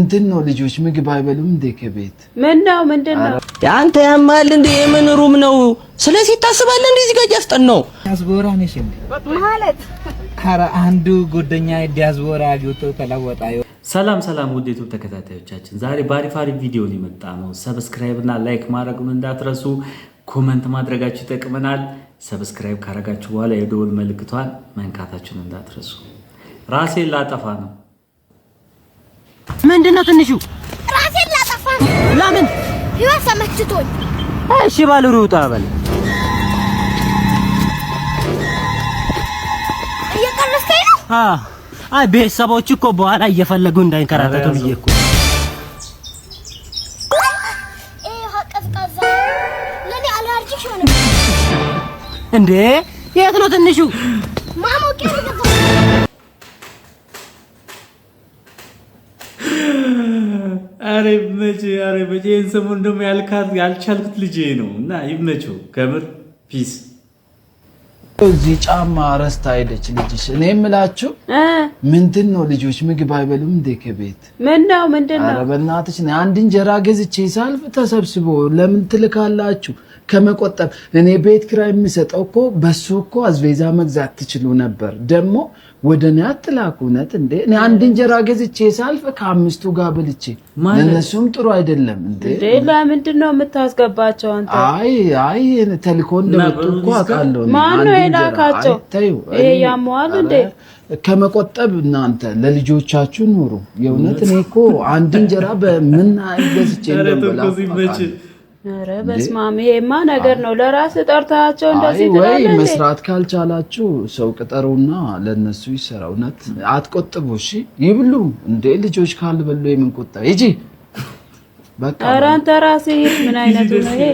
ምንድነው ልጆች ምግብ አይበሉም እንዴ ከቤት? ምንድነው ያንተ ያማል እንዴ? የምን ሩም ነው? ስለዚህ ታስባለህ እንዴ? እዚህ ጋር ያስጠናው ዲያስፖራ ነሽ እንዴ? ማለት ኧረ አንዱ ጉደኛ ዲያስፖራ አግብቶ ተለወጣ። ሰላም ውድ ዩቲዩብ ተከታታዮቻችን፣ ዛሬ በአሪፍ ቪዲዮ ነው የመጣ ነው። ሰብስክራይብ እና ላይክ ማድረጉን እንዳትረሱ፣ ኮሜንት ማድረጋችሁ ይጠቅመናል። ሰብስክራይብ ካረጋችሁ በኋላ የደወል ምልክቷን መንካታችሁን እንዳትረሱ። ራሴን ላጠፋ ነው። ምንድነው ትንሹ? ራሴን ላጠፋ ነው። ለምን? ህይወት ሰመችቶኝ። እሺ ባሉ ሩጣ በል። እየቀረስከኝ ነው? አይ ቤተሰቦች እኮ በኋላ እየፈለጉ እንዳይንከራተቱ ብዬ እኮ። ቀዝቃዛ ለኔ አለርጂክ ሆነ እንዴ? የት ነው ትንሹ? ማሞቄ ነው። አሬ መቼ ሰሞን እንደውም ያልቻልኩት ልጄ ነው እና ይመቸው ከምር ፒስ። እዚህ ጫማ ረስታ ሄደች ልጅሽ። እኔ የምላችሁ ምንድነው ልጆች ምግብ አይበሉም እንዴ ከቤት? ምንድነው? ኧረ በእናትሽ አንድ እንጀራ ገዝቼ ሳልፍ ተሰብስቦ ለምን ትልካላችሁ? ከመቆጠብ እኔ ቤት ኪራይ የምሰጠው እኮ በሱ እኮ አዝቤዛ መግዛት ትችሉ ነበር። ደግሞ ወደኔ አትላኩ። እውነት እንዴ እኔ አንድ እንጀራ ገዝቼ ሳልፍ ከአምስቱ ጋር በልቼ ለነሱም ጥሩ አይደለም እንዴ። ለምንድነው የምታስገባቸው አንተ? አይ ተልኮ እንደመጡ እኮ አውቃለሁ። ማን ነው የላካቸው? ይሄ ያሟል እንዴ? ከመቆጠብ እናንተ ለልጆቻችሁ ኑሩ። የእውነት እኔ እኮ አንድ እንጀራ በምን ገዝቼ እንደበላ ኧረ በስመ አብ፣ ይሄማ ነገር ነው። ለራስ ጠርታቸው እንደዚህ ትላለህ። ወይ መስራት ካልቻላችሁ ሰው ቅጠሩና ለነሱ ይሰራ። እውነት አትቆጥቡ። እሺ ይብሉ እንዴ ልጆች ካልበሉ የምን ቁጠባ? ሂጂ በቃ። ኧረ አንተ ራስህ ምን አይነቱ ነው ይሄ?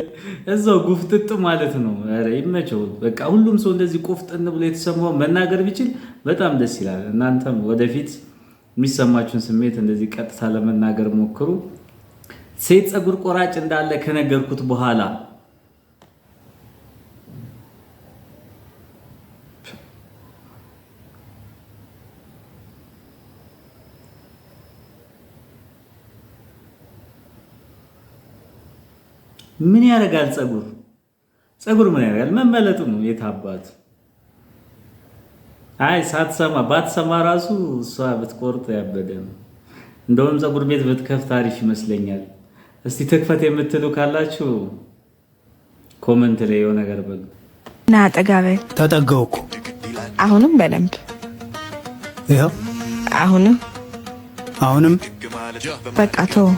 እዛው ጉፍጥጥ ማለት ነው። ኧረ ይመቸው በቃ። ሁሉም ሰው እንደዚህ ቆፍጥን ብሎ የተሰማው መናገር ቢችል በጣም ደስ ይላል። እናንተም ወደፊት የሚሰማችሁን ስሜት እንደዚህ ቀጥታ ለመናገር ሞክሩ። ሴት ፀጉር ቆራጭ እንዳለ ከነገርኩት በኋላ ምን ያደርጋል? ፀጉር ምን ያደርጋል? መመለጡ ነው የታባቱ። አይ ባትሰማ ራሱ እሷ ብትቆርጥ ያበደ ነው። እንደውም ፀጉር ቤት ብትከፍት አሪፍ ይመስለኛል። እስቲ ተክፈት የምትሉ ካላችሁ ኮሜንት ላይ የሆነ ነገር በሉ። ና ጠጋበ ተጠጋው እኮ አሁንም በደንብ ይሄው አሁንም በቃ ተው።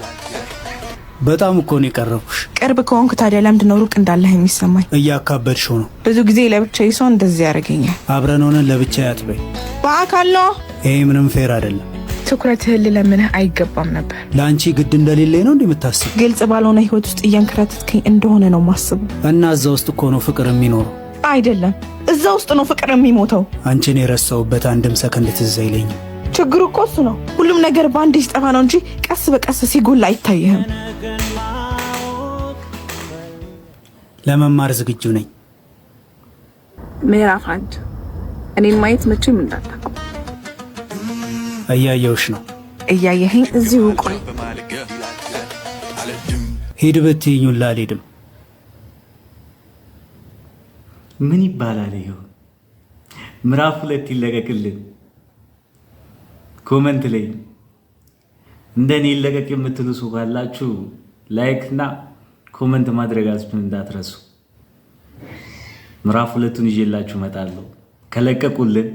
በጣም እኮ ነው የቀረብኩሽ። ቅርብ ከሆንክ ታዲያ ለምንድን ነው ሩቅ እንዳለህ የሚሰማኝ? እያካበድሽው ነው። ብዙ ጊዜ ለብቻዬ ሰው እንደዚህ ያደርገኛል። አብረን ሆነን ለብቻዬ አትበይ። በአካል ነው። ይሄ ምንም ፌር አይደለም። ትኩረትህን ልለምንህ አይገባም ነበር። ለአንቺ ግድ እንደሌለኝ ነው እንደምታስብ። ግልጽ ባልሆነ ህይወት ውስጥ እያንከራተትከኝ እንደሆነ ነው ማስበው። እና እዛ ውስጥ እኮ ነው ፍቅር የሚኖረው። አይደለም፣ እዛ ውስጥ ነው ፍቅር የሚሞተው። አንቺን የረሳሁበት አንድም ሰከንድ ትዝ አይለኝም። ችግሩ እኮ እሱ ነው። ሁሉም ነገር በአንዴ ሲጠፋ ነው እንጂ ቀስ በቀስ ሲጎላ አይታይህም። ለመማር ዝግጁ ነኝ። ምዕራፍ 1 እኔን ማየት መቼም እንዳታውቁ። እያየሁሽ ነው። እያየኸኝ እዚሁ ቆይ። ሂድ ብትይኝ ሁላ አልሄድም። ምን ይባላል ይኸው? ምዕራፍ 2 ይለቀቅልን። ኮሜንት ላይ እንደኔ ይለቀቅ የምትሉ ሰው ካላችሁ ላይክ እና ኮሜንት ማድረጋችሁን እንዳትረሱ። ምዕራፍ 2ን ይዤላችሁ እመጣለሁ። ከለቀቁልን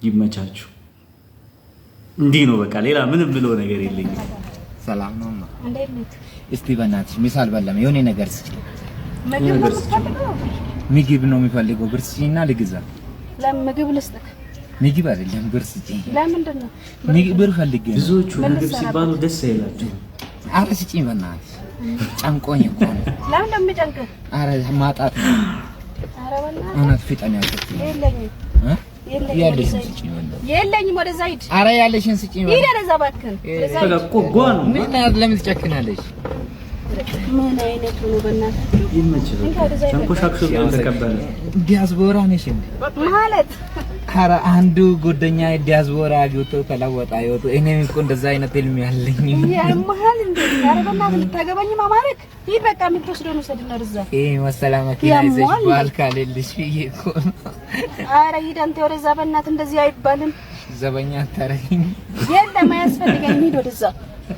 ይመቻችሁ። እንዲህ ነው በቃ። ሌላ ምንም ብሎ ነገር የለኝም። ሰላም ነው። እስቲ በእናትሽ ሚሳል በለም የሆነ ነገር ስጪ። ምግብ ነው የሚፈልገው። ብር ስጪና ልግዛ። ለምግብ ልስጥክ? ምግብ አይደለም ብር ስጪ። ለምንድን ነው? ምግብ ብር ፈልጌ ነው። ብዙዎቹ ምግብ ሲባሉ ደስ አይላችሁ። ኧረ ስጪኝ በእናትሽ። ጨንቆኝ እኮ ነው። ለምን እንደሚጨንቅህ? ኧረ ማጣት ነው። ኧረ በእናትህ እውነት ፍጠን ያልኩት። የለኝም። ያለሽን ስጪኝ በእናትህ። የለኝም። ወደዛ ሂድ። ኧረ ያለሽን ስጪኝ። ሂድ ወደዛ እባክህን። ጓኑ ምን ለምን ትጨክናለሽ? ምን አይነቱ ነው? በእናትህ ይመችህ። ቸንኮሻክሾ ተቀበለ። ዲያስፖራ ነሽ እንዴ? ማለት ኧረ አንዱ ጎደኛ ዲያስፖራ አግብቶ ተለወጣ ይወጡ። እኔም እኮ እንደዛ አይነት ህልም ያለኝ ያማል እንዴ? ኧረ በእናትህ ልታገባኝ ማማረክ ይሄ በቃ የምትወስደው ነው ሰድና ርዛ ይሄ መሰላ መኪና ይዘሽ ባል ካለልሽ ብዬ እኮ ኧረ ሂድ አንተ ወደዛ በእናትህ እንደዚህ አይባልም። ዘበኛ አታረጊኝ። የለም አያስፈልገኝም። ሂድ ወደዛ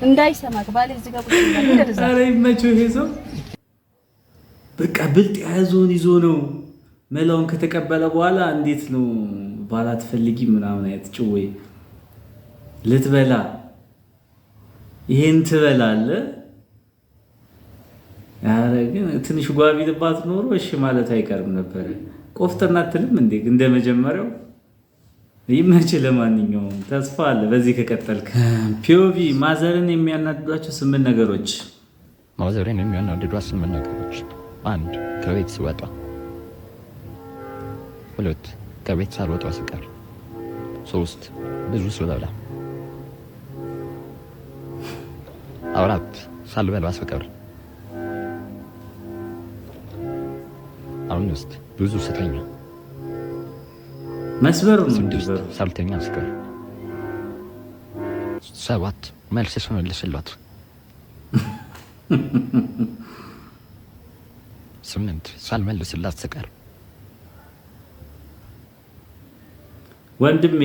እንዳይሰማክ ባል እዚህ ጋር ቁጭ ብለህ ወደዛ። ኧረ ይመችው ይሄ ሰው በቃ ብልጥ የያዘውን ይዞ ነው መላውን ከተቀበለ በኋላ እንዴት ነው ባላ ትፈልጊ ምናምን አይነት ጭዌ ልትበላ ይሄን ትበላለህ። ኧረ ግን ትንሽ ጓቢ ልባት ኖሮ እሺ ማለት አይቀርም ነበር። ቆፍጠና አትልም እንዴ እንደመጀመሪያው? ይመች። ለማንኛውም ተስፋ አለ በዚህ ከቀጠልክ። ፒኦቪ ማዘርን የሚያናድዷቸው 8 ነገሮች። ማዘርን የሚያናድዷቸው 8 ነገሮች 1 ከቤት ስወጣ፣ 2 ከቤት ሳልወጣ ስቀር፣ 3 ብዙ ስበላ፣ 4 ሳልበላ ስቀር፣ 5 ብዙ ስተኛ፣ መስበር ነው 6 ሳልተኛ ስቀር፣ 7 መልስ ስመልስላት፣ 8 ሳልመልስላት ስቀር። ወንድሜ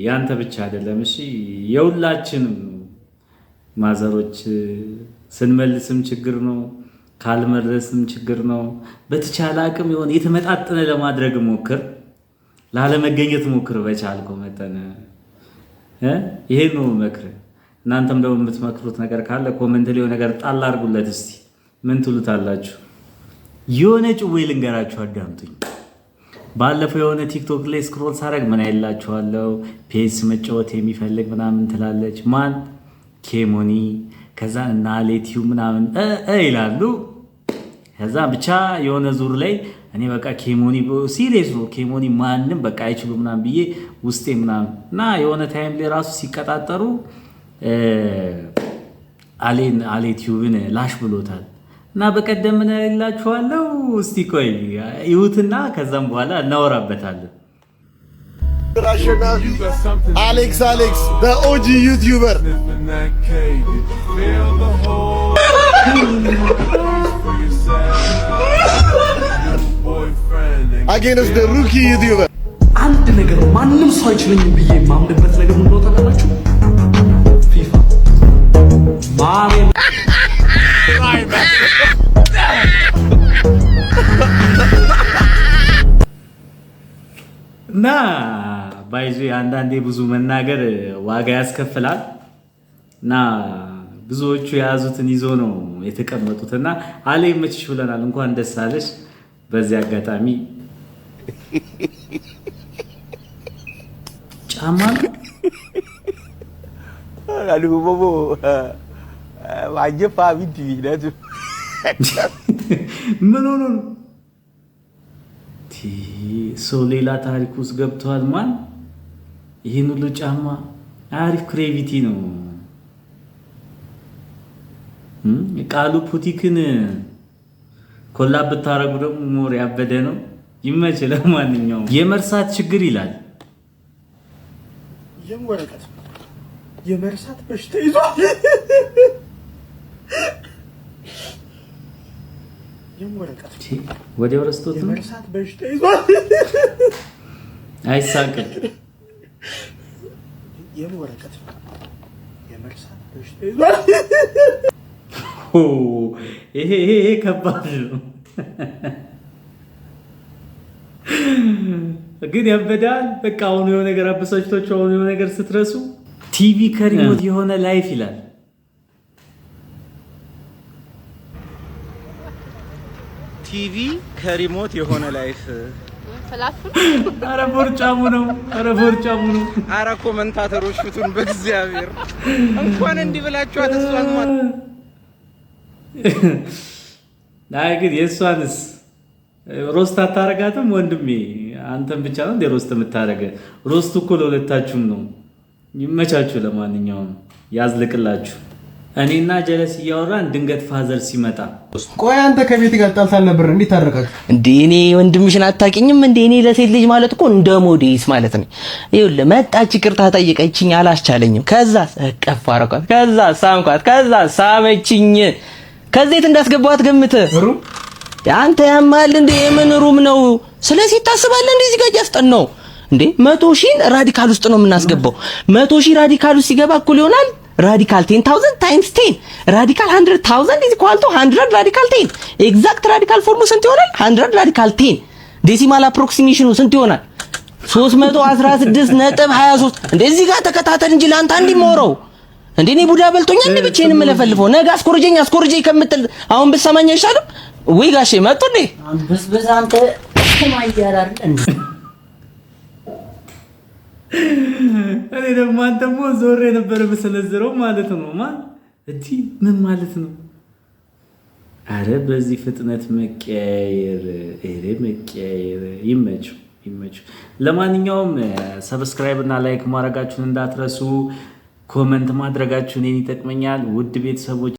ያንተ ብቻ አይደለም እሺ፣ የሁላችንም ማዘሮች ስንመልስም ችግር ነው፣ ካልመለስም ችግር ነው። በተቻለ አቅም የሆነ የተመጣጠነ ለማድረግ ሞክር፣ ላለመገኘት ሞክር በቻልከው መጠን። ይሄ ነው መክር። እናንተም ደግሞ የምትመክሩት ነገር ካለ ኮሜንት ላይ ነገር ጣል አድርጉለት እስቲ። ምን ትሉታላችሁ? የሆነ ጭዌ ልንገራችሁ፣ አዳምጡኝ። ባለፈው የሆነ ቲክቶክ ላይ ስክሮል ሳረግ ምን አይላችኋለሁ፣ ፔስ መጫወት የሚፈልግ ምናምን ትላለች። ማን ኬሞኒ፣ ከዛ እና ሌቲዩ ምናምን ይላሉ። ከዛ ብቻ የሆነ ዙር ላይ እኔ በቃ ኬሞኒ ሲሪየስ ነው ኬሞኒ ማንንም በቃ አይችሉ ምናምን ብዬ ውስጤ ምናምን እና የሆነ ታይም ላይ ራሱ ሲቀጣጠሩ አሌቲዩብን ላሽ ብሎታል። እና በቀደም ምን እላችኋለሁ፣ እስቲ ቆይ ይሁትና ከዛም በኋላ እናወራበታለን። አሌክስ በኦጂ ዩቲዩበር አጌንስት ዘ ሩኪ ዩቲዩበር። አንድ ነገር ማንም ሰው አይችለኝም ብዬ የማምንበት ነገር ምን ነው ታውቃላችሁ? ፊፋ ማሜን እና ባይዞ አንዳንዴ ብዙ መናገር ዋጋ ያስከፍላል። እና ብዙዎቹ የያዙትን ይዞ ነው የተቀመጡት። እና አለ ይመችሽ ብለናል። እንኳን ደስ አለሽ። በዚህ አጋጣሚ ጫማ አሉቦቦ ዋጀፋ ቢዲ ነቱ ምን ሆኖ ነው ሰው ሌላ ታሪክ ውስጥ ገብቷል። ማን ይሄን ሁሉ ጫማ? አሪፍ ክሬቪቲ ነው። ቃሉ ፑቲክን ኮላብ ብታረጉ ደግሞ ሞር ያበደ ነው። ይመች። ለማንኛውም የመርሳት ችግር ይላል። የወረቀት የመርሳት በሽታ ይዟል። የወረቀት ወዲያው ረስቶት ነው። የመርሳት በሽታ ይዟል። አይሳቅም። የወረቀት የመርሳት በሽታ ይዟል። ይሄ ከባድ ነው ግን ያበዳል። በቃ አሁን የሆነ ነገር አበሳጭቷቸው አሁን የሆነ ነገር ስትረሱ ቲቪ ከሪሞት የሆነ ላይፍ ይላል። ቲቪ ከሪሞት የሆነ ላይፍ አረ ቦርጫሙ ነው። አረ ኮመንታተሮች ፍቱን በእግዚአብሔር። እንኳን እንዲህ ብላችሁ አትስማማት። አይ ግን የእሷንስ ሮስት አታረጋትም ወንድሜ? አንተም ብቻ ነው እንደ ሮስት የምታረገ? ሮስቱ እኮ ለሁለታችሁም ነው። ይመቻችሁ። ለማንኛውም ያዝልቅላችሁ። እኔና ጀለስ እያወራን ድንገት ፋዘር ሲመጣ ቆይ አንተ ከቤት ጋር ጣልታል ነበር እንዴ ታረቃችሁ እንዴ? እኔ ወንድምሽን አታውቂኝም እንዴ? እኔ ለሴት ልጅ ማለት እኮ እንደ ሞዴስ ማለት ነው። ይኸውልህ መጣች፣ ይቅርታ ጠየቀችኝ፣ አላስቻለኝም። ከዛ እቀፍ አረኳት፣ ከዛ ሳምኳት፣ ከዛ ሳመችኝ። ከዚህ እንዳስገባኋት ገምት። አንተ ያማል እንዴ? የምን ሩም ነው? ስለዚህ ታስባለህ እንዴ? እዚህ ጋር ያስጠናው እንዴ? 100,000 ራዲካል ውስጥ ነው የምናስገባው። 100,000 ራዲካል ውስጥ ሲገባ እኩል ይሆናል ራዲካል 10,000 ታይምስ 10 ራዲካል 100,000 is equal to 100 ራዲካል 10 ኤግዛክት ራዲካል ፎርሙ ስንት ይሆናል? 100 ራዲካል 10 ዴሲማል አፕሮክሲሜሽኑ ስንት ይሆናል? 316.23 እንደዚህ ጋር ተከታተል እንጂ ለአንተ አንድ ይሞረው እንዴ? እኔ ቡዳ በልቶኛል እንዴ? ብቻዬን የምለፈልፈው ነገ አስኮርጀኝ ከምትል አሁን ብትሰማኝ አይሻልም ወይ? ጋሼ መጡ እንዴ? አንበስበስ አንተ ከማይያራል እንዴ? እኔ ደግሞ አንተሞ ዞር የነበረ መሰለዝረው ማለት ነው። ምን ማለት ነው? አረ በዚህ ፍጥነት መቀያየር ይመችው። ለማንኛውም ሰብስክራይብ እና ላይክ ማድረጋችሁን እንዳትረሱ፣ ኮመንት ማድረጋችሁን ይጠቅመኛል ውድ ቤተሰቦች።